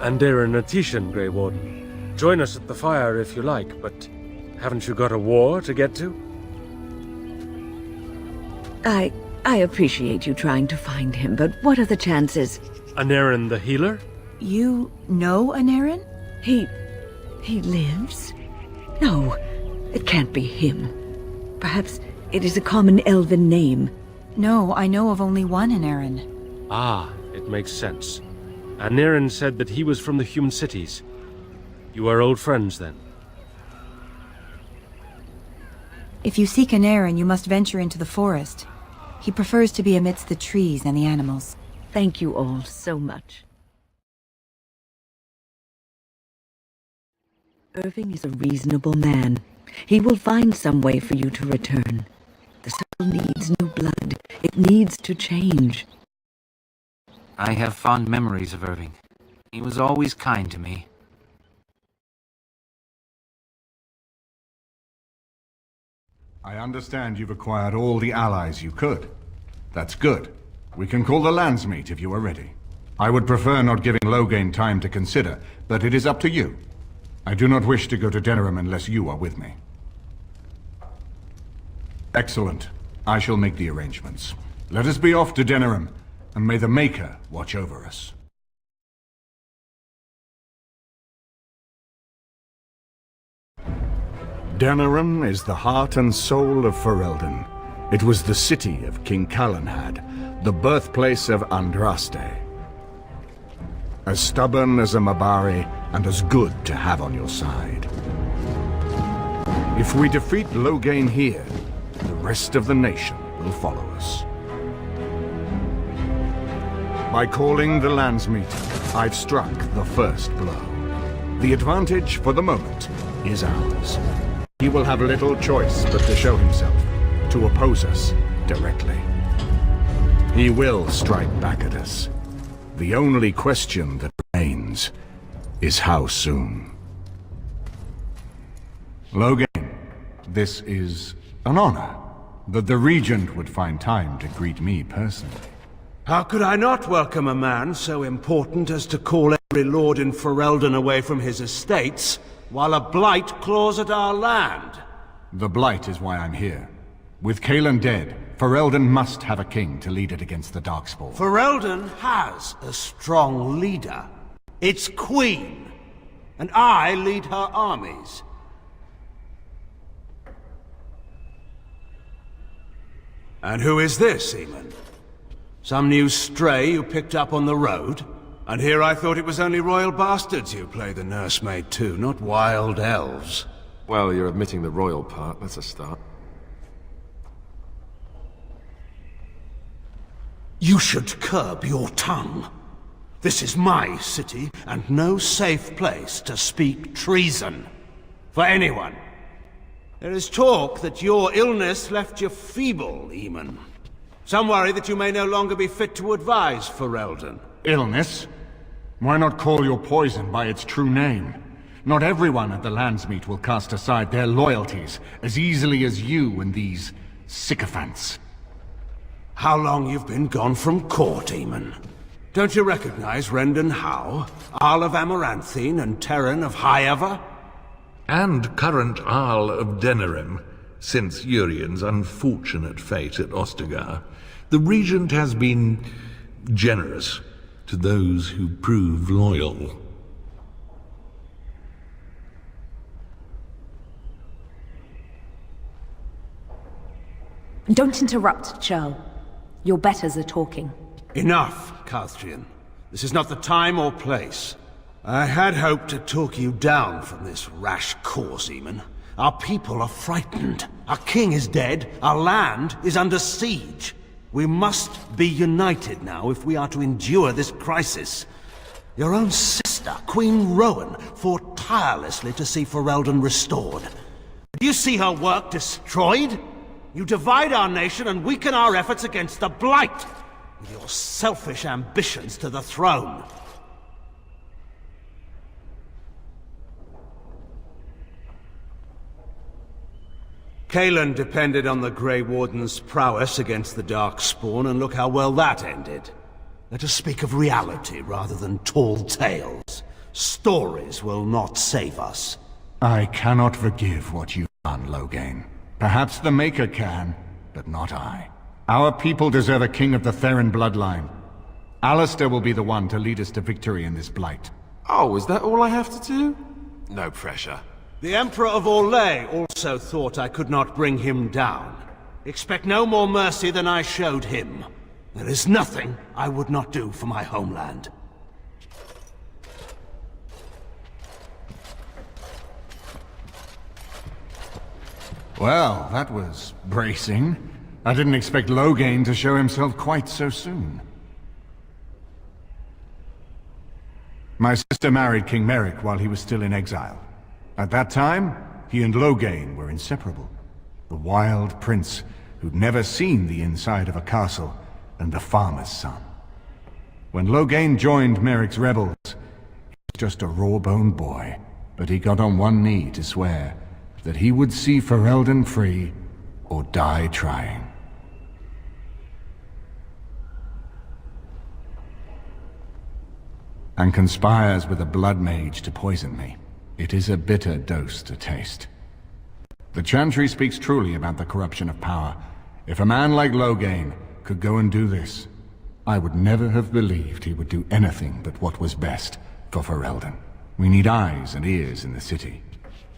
Aneirin Atishan, Grey Warden. Join us at the fire if you like, but haven't you got a war to get to? I appreciate you trying to find him, but what are the chances? Aneirin the healer? You know Aneirin? He lives? No, it can't be him. Perhaps it is a common elven name. No, I know of only one Aneirin. Ah, it makes sense. Aneirin said that he was from the human cities. You are old friends, then? If you seek Aneirin, you must venture into the forest. He prefers to be amidst the trees and the animals. Thank you all so much. Irving is a reasonable man. He will find some way for you to return. The soul needs new blood. It needs to change. I have fond memories of Irving. He was always kind to me. I understand you've acquired all the allies you could. That's good. We can call the Landsmeet if you are ready. I would prefer not giving Loghain time to consider, but it is up to you. I do not wish to go to Denerim unless you are with me. Excellent. I shall make the arrangements. Let us be off to Denerim, and may the Maker watch over us. Denerim is the heart and soul of Ferelden. It was the city of King Calanhad, the birthplace of Andraste. As stubborn as a Mabari, and as good to have on your side. If we defeat Loghain here, the rest of the nation will follow us. By calling the Landsmeet, I've struck the first blow. The advantage, for the moment, is ours. He will have little choice but to show himself, to oppose us directly. He will strike back at us. The only question that remains is how soon. Loghain, this is an honor that the Regent would find time to greet me personally. How could I not welcome a man so important as to call every lord in Ferelden away from his estates, while a blight claws at our land? The blight is why I'm here. With Cailan dead, Ferelden must have a king to lead it against the Darkspawn. Ferelden has a strong leader. Its queen. And I lead her armies. And who is this, Eamon? Some new stray you picked up on the road? And here I thought it was only royal bastards who play the nursemaid too, not wild elves. Well, you're admitting the royal part. That's a start. You should curb your tongue. This is my city, and no safe place to speak treason. For anyone. There is talk that your illness left you feeble, Eamon. Some worry that you may no longer be fit to advise Ferelden. Illness? Why not call your poison by its true name? Not everyone at the Landsmeet will cast aside their loyalties as easily as you and these sycophants. How long you've been gone from court, Eamon? Don't you recognize Rendon Howe, Arl of Amaranthine, and Terran of Highever? And current Arl of Denerim, since Urien's unfortunate fate at Ostagar. The Regent has been generous to those who prove loyal. Don't interrupt, Churl. Your betters are talking. Enough, Calthrian. This is not the time or place. I had hoped to talk you down from this rash course, Eamon. Our people are frightened. Our king is dead. Our land is under siege. We must be united now if we are to endure this crisis. Your own sister, Queen Rowan, fought tirelessly to see Ferelden restored. Do you see her work destroyed? You divide our nation and weaken our efforts against the Blight, with your selfish ambitions to the throne. Cailan depended on the Grey Warden's prowess against the Darkspawn, and look how well that ended. Let us speak of reality rather than tall tales. Stories will not save us. I cannot forgive what you've done, Loghain. Perhaps the Maker can, but not I. Our people deserve a king of the Theron bloodline. Alistair will be the one to lead us to victory in this blight. Oh, is that all I have to do? No pressure. The Emperor of Orlais also thought I could not bring him down. Expect no more mercy than I showed him. There is nothing I would not do for my homeland. Well, that was bracing. I didn't expect Loghain to show himself quite so soon. My sister married King Merrick while he was still in exile. At that time, he and Loghain were inseparable. The wild prince who'd never seen the inside of a castle, and the farmer's son. When Loghain joined Merrick's rebels, he was just a raw-boned boy, but he got on one knee to swear that he would see Ferelden free or die trying. And conspires with a blood mage to poison me. It is a bitter dose to taste. The Chantry speaks truly about the corruption of power. If a man like Loghain could go and do this, I would never have believed he would do anything but what was best for Ferelden. We need eyes and ears in the city.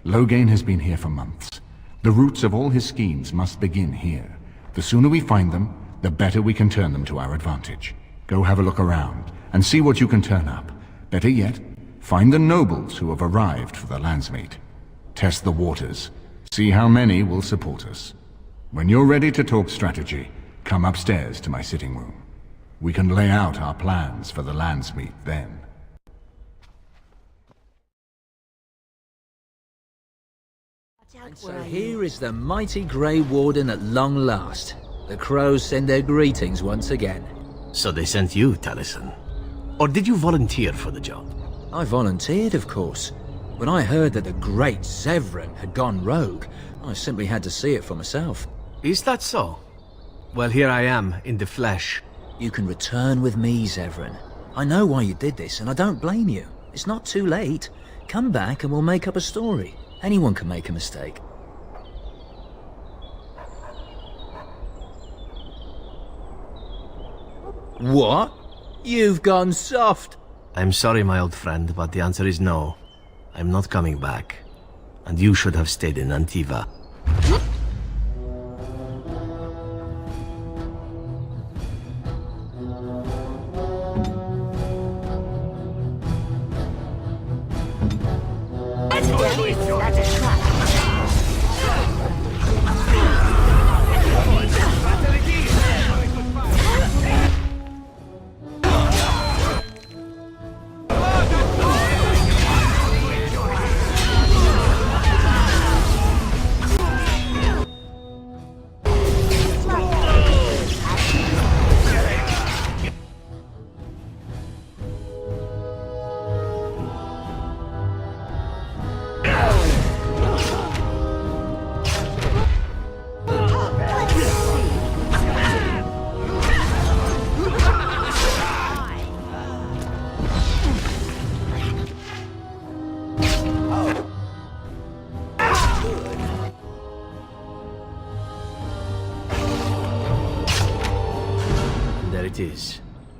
Loghain has been here for months. The roots of all his schemes must begin here. The sooner we find them, the better we can turn them to our advantage. Go have a look around, and see what you can turn up. Better yet, find the nobles who have arrived for the Landsmeet. Test the waters. See how many will support us. When you're ready to talk strategy, come upstairs to my sitting room. We can lay out our plans for the Landsmeet then. And so here is the mighty Grey Warden at long last. The crows send their greetings once again. So they sent you, Taliesin? Or did you volunteer for the job? I volunteered, of course. When I heard that the great Zevran had gone rogue, I simply had to see it for myself. Is that so? Well, here I am, in the flesh. You can return with me, Zevran. I know why you did this, and I don't blame you. It's not too late. Come back and we'll make up a story. Anyone can make a mistake. What? You've gone soft. I'm sorry, my old friend, but the answer is no. I'm not coming back. And you should have stayed in Antiva.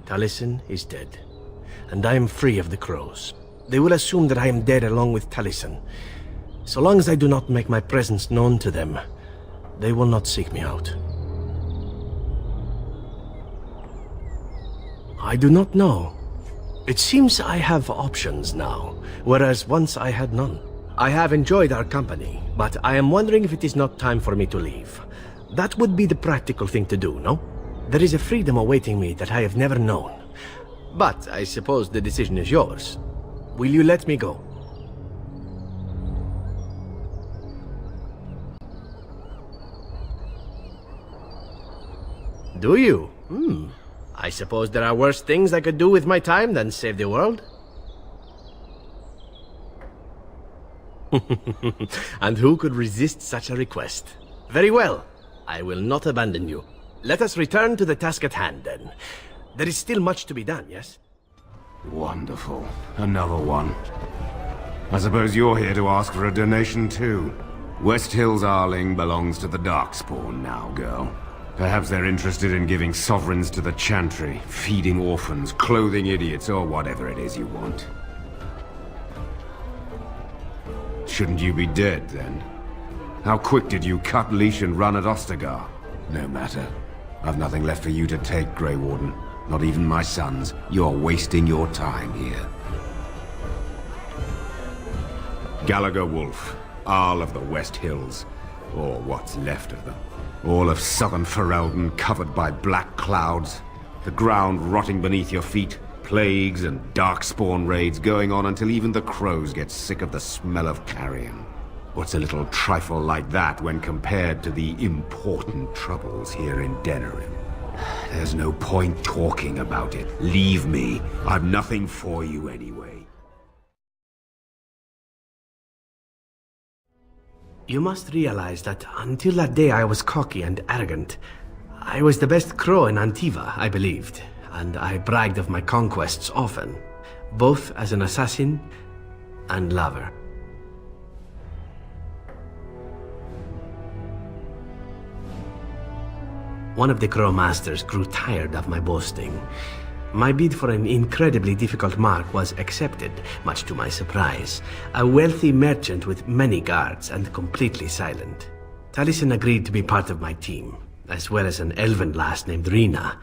Taliesin is dead, and I am free of the crows. They will assume that I am dead along with Taliesin. So long as I do not make my presence known to them, they will not seek me out. I do not know. It seems I have options now, whereas once I had none. I have enjoyed our company, but I am wondering if it is not time for me to leave. That would be the practical thing to do, no? There is a freedom awaiting me that I have never known. But I suppose the decision is yours. Will you let me go? Do you? I suppose there are worse things I could do with my time than save the world. And who could resist such a request? Very well. I will not abandon you. Let us return to the task at hand, then. There is still much to be done, yes? Wonderful. Another one. I suppose you're here to ask for a donation too. West Hills Arling belongs to the Darkspawn now, girl. Perhaps they're interested in giving sovereigns to the Chantry, feeding orphans, clothing idiots, or whatever it is you want. Shouldn't you be dead, then? How quick did you cut leash and run at Ostagar? No matter. I've nothing left for you to take, Grey Warden. Not even my sons. You're wasting your time here. Gallagher Wolf, Arl of the West Hills, or what's left of them. All of southern Ferelden covered by black clouds, the ground rotting beneath your feet, plagues and darkspawn raids going on until even the crows get sick of the smell of carrion. What's a little trifle like that when compared to the important troubles here in Denerim? There's no point talking about it. Leave me. I've nothing for you anyway. You must realize that until that day I was cocky and arrogant. I was the best crow in Antiva, I believed, and I bragged of my conquests often, both as an assassin and lover. One of the Crow Masters grew tired of my boasting. My bid for an incredibly difficult mark was accepted, much to my surprise. A wealthy merchant with many guards and completely silent. Taliesin agreed to be part of my team, as well as an elven lass named Rina.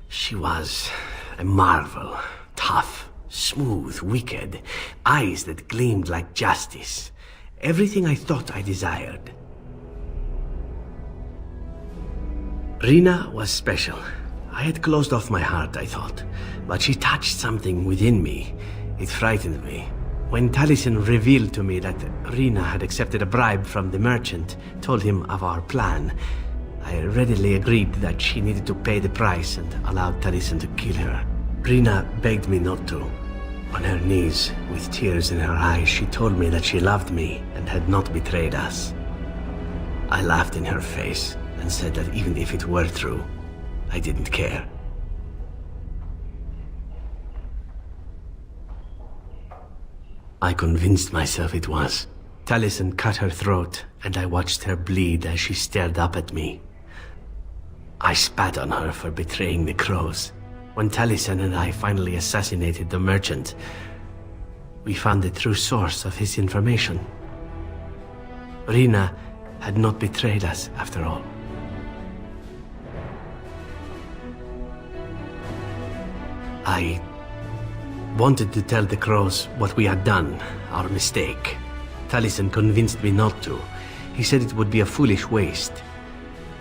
She was a marvel. Tough, smooth, wicked, eyes that gleamed like justice. Everything I thought I desired. Rina was special. I had closed off my heart, I thought, but she touched something within me. It frightened me. When Taliesin revealed to me that Rina had accepted a bribe from the merchant, told him of our plan, I readily agreed that she needed to pay the price and allowed Taliesin to kill her. Rina begged me not to. On her knees, with tears in her eyes, she told me that she loved me and had not betrayed us. I laughed in her face and said that even if it were true, I didn't care. I convinced myself it was. Taliesin cut her throat, and I watched her bleed as she stared up at me. I spat on her for betraying the crows. When Taliesin and I finally assassinated the merchant, we found the true source of his information. Rina had not betrayed us, after all. I wanted to tell the crows what we had done, our mistake. Taliesin convinced me not to. He said it would be a foolish waste.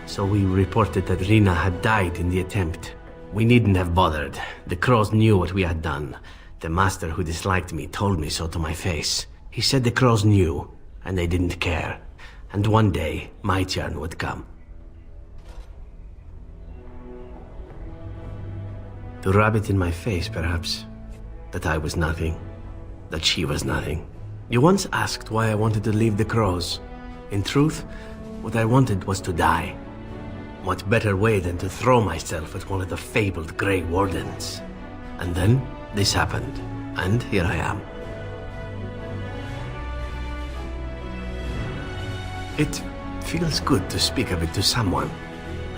So we reported that Rina had died in the attempt. We needn't have bothered. The crows knew what we had done. The master who disliked me told me so to my face. He said the crows knew, and they didn't care. And one day, my turn would come. To rub it in my face, perhaps. That I was nothing. That she was nothing. You once asked why I wanted to leave the crows. In truth, what I wanted was to die. What better way than to throw myself at one of the fabled Grey Wardens? And then, this happened. And here I am. It feels good to speak of it to someone.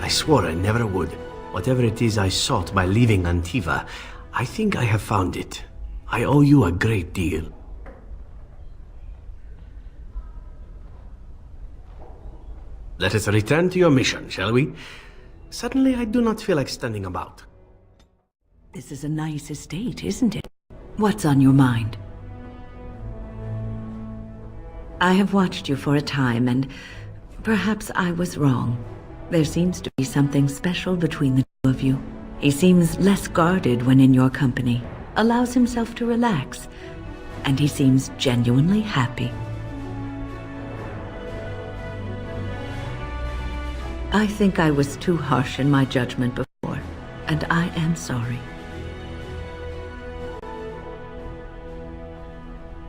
I swore I never would. Whatever it is I sought by leaving Antiva, I think I have found it. I owe you a great deal. Let us return to your mission, shall we? Suddenly, I do not feel like standing about. This is a nice estate, isn't it? What's on your mind? I have watched you for a time, and perhaps I was wrong. There seems to be something special between the two of you. He seems less guarded when in your company, allows himself to relax, and he seems genuinely happy. I think I was too harsh in my judgment before, and I am sorry.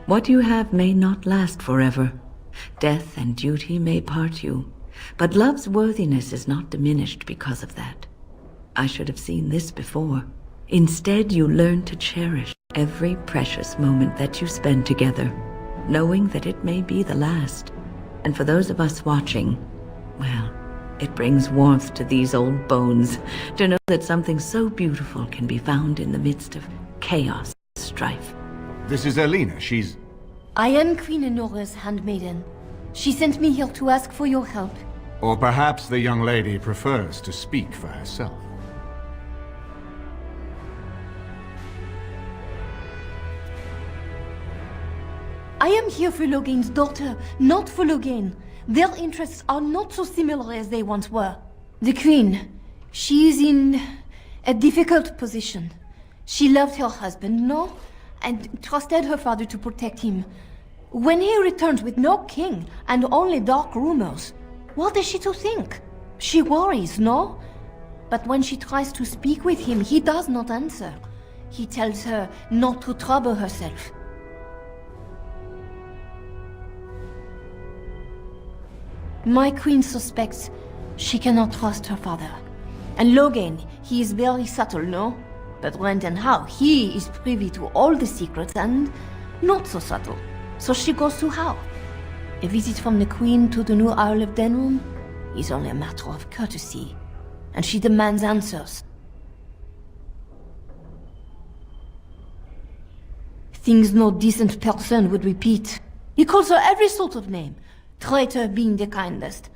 What you have may not last forever. Death and duty may part you, but love's worthiness is not diminished because of that. I should have seen this before. Instead, you learn to cherish every precious moment that you spend together, knowing that it may be the last. And for those of us watching, well, it brings warmth to these old bones to know that something so beautiful can be found in the midst of chaos and strife. This is Elena. She's... I am Queen Anora's handmaiden. She sent me here to ask for your help. Or perhaps the young lady prefers to speak for herself. I am here for Logain's daughter, not for Logain. Their interests are not so similar as they once were. The Queen, she is in a difficult position. She loved her husband, no? And trusted her father to protect him. When he returns with no king and only dark rumors, what is she to think? She worries, no? But when she tries to speak with him, he does not answer. He tells her not to trouble herself. My queen suspects she cannot trust her father. And Logain, he is very subtle, no? But when and how, he is privy to all the secrets and not so subtle. So she goes to how? A visit from the queen to the new Earl of Denerim is only a matter of courtesy. And she demands answers. Things no decent person would repeat. He calls her every sort of name. Traitor being the kindest,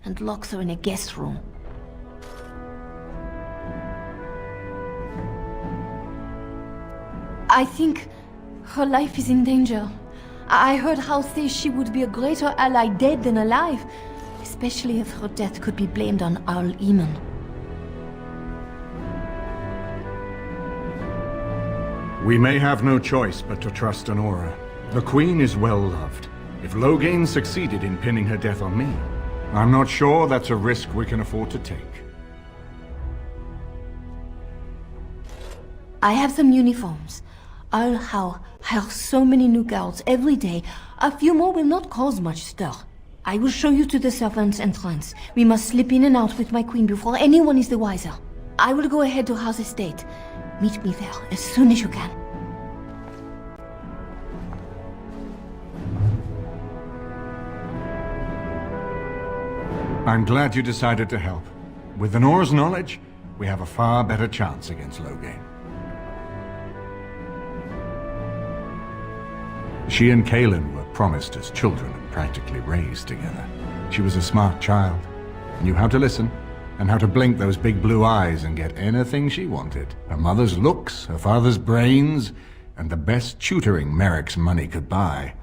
and locks her in a guest room. I think her life is in danger. I heard Hal say she would be a greater ally dead than alive, especially if her death could be blamed on Arl Eamon. We may have no choice but to trust Anora. The Queen is well loved. If Logain succeeded in pinning her death on me, I'm not sure that's a risk we can afford to take. I have some uniforms. I'll hire so many new guards every day. A few more will not cause much stir. I will show you to the servants' entrance. We must slip in and out with my queen before anyone is the wiser. I will go ahead to House Estate. Meet me there as soon as you can. I'm glad you decided to help. With Anora's knowledge, we have a far better chance against Logain. She and Kaelin were promised as children and practically raised together. She was a smart child, knew how to listen, and how to blink those big blue eyes and get anything she wanted. Her mother's looks, her father's brains, and the best tutoring Merrick's money could buy.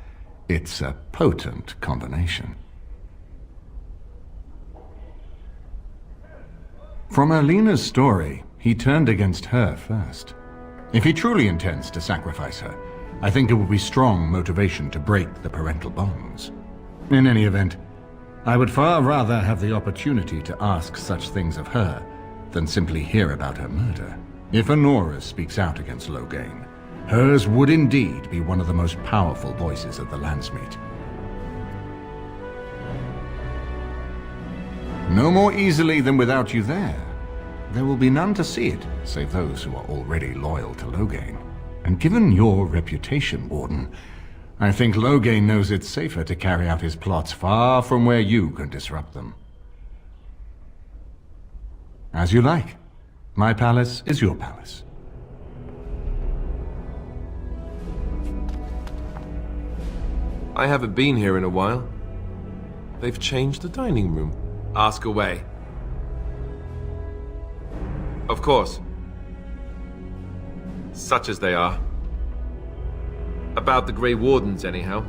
It's a potent combination. From Elena's story, he turned against her first. If he truly intends to sacrifice her, I think it will be strong motivation to break the parental bonds. In any event, I would far rather have the opportunity to ask such things of her than simply hear about her murder. If Anora speaks out against Logain, hers would indeed be one of the most powerful voices at the Landsmeet. No more easily than without you there. There will be none to see it, save those who are already loyal to Logain. And given your reputation, Warden, I think Logain knows it's safer to carry out his plots far from where you can disrupt them. As you like. My palace is your palace. I haven't been here in a while. They've changed the dining room. Ask away. Of course. Such as they are. About the Grey Wardens, anyhow.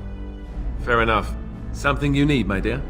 Fair enough. Something you need, my dear?